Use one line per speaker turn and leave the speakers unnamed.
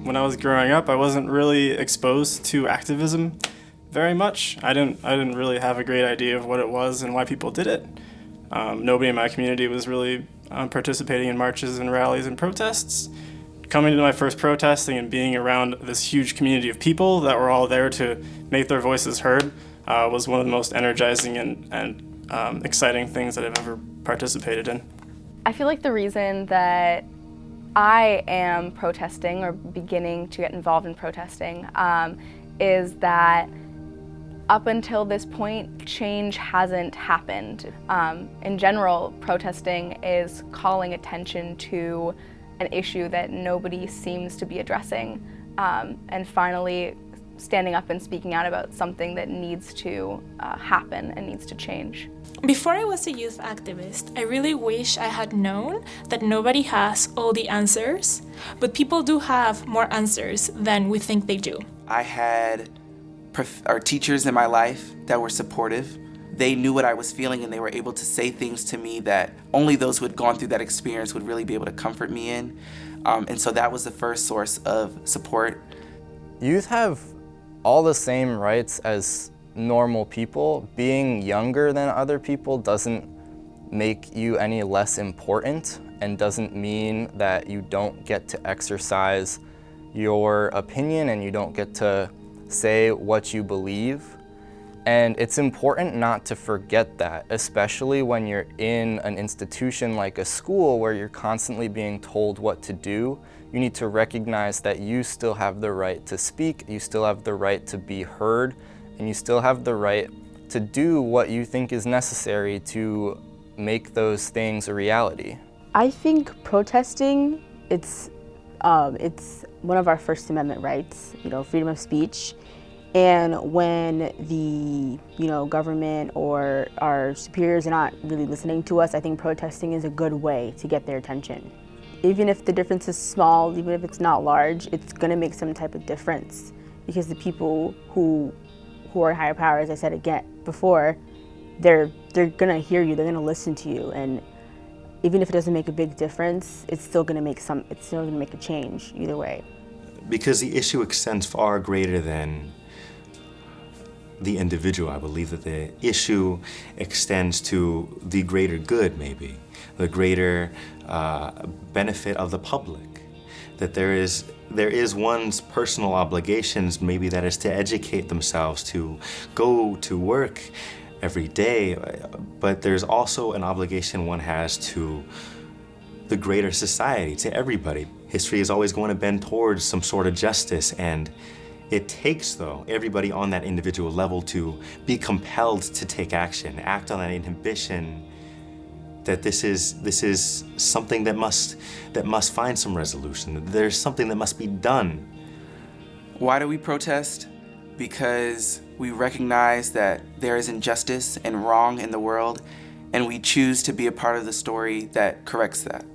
When I was growing up, I wasn't really exposed to activism very much. I didn't really have a great idea of what it was and why people did it. Nobody in my community was really participating in marches and rallies and protests. Coming to my first protesting and being around this huge community of people that were all there to make their voices heard was one of the most energizing and exciting things that I've ever participated in.
I feel like the reason that I am protesting or beginning to get involved in protesting is that up until this point, change hasn't happened. In general, protesting is calling attention to an issue that nobody seems to be addressing, and finally standing up and speaking out about something that needs to happen and needs to change.
Before I was a youth activist, I really wish I had known that nobody has all the answers, but people do have more answers than we think they do.
I had teachers in my life that were supportive. They knew what I was feeling and they were able to say things to me that only those who had gone through that experience would really be able to comfort me in. And so that was the first source of support.
Youth have all the same rights as normal people. Being younger than other people doesn't make you any less important and doesn't mean that you don't get to exercise your opinion and you don't get to say what you believe. And it's important not to forget that, especially when you're in an institution like a school where you're constantly being told what to do. You need to recognize that you still have the right to speak, you still have the right to be heard, and you still have the right to do what you think is necessary to make those things a reality.
I think protesting, it's one of our First Amendment rights, freedom of speech. And when the government or our superiors are not really listening to us, I think protesting is a good way to get their attention. Even if the difference is small, even if it's not large, it's going to make some type of difference, because the people who are in higher power, as I said again before, they're going to hear you, they're going to listen to you, and even if it doesn't make a big difference, it's still going to make a change either way.
Because the issue extends far greater than the individual. I believe that the issue extends to the greater good, maybe, the greater benefit of the public. That there is one's personal obligations, maybe that is to educate themselves, to go to work every day, but there's also an obligation one has to the greater society, to everybody. History is always going to bend towards some sort of justice, and it takes, though, everybody on that individual level to be compelled to take action, act on that inhibition, that this is something that must find some resolution, that there's something that must be done.
Why do we protest? Because we recognize that there is injustice and wrong in the world, and we choose to be a part of the story that corrects that.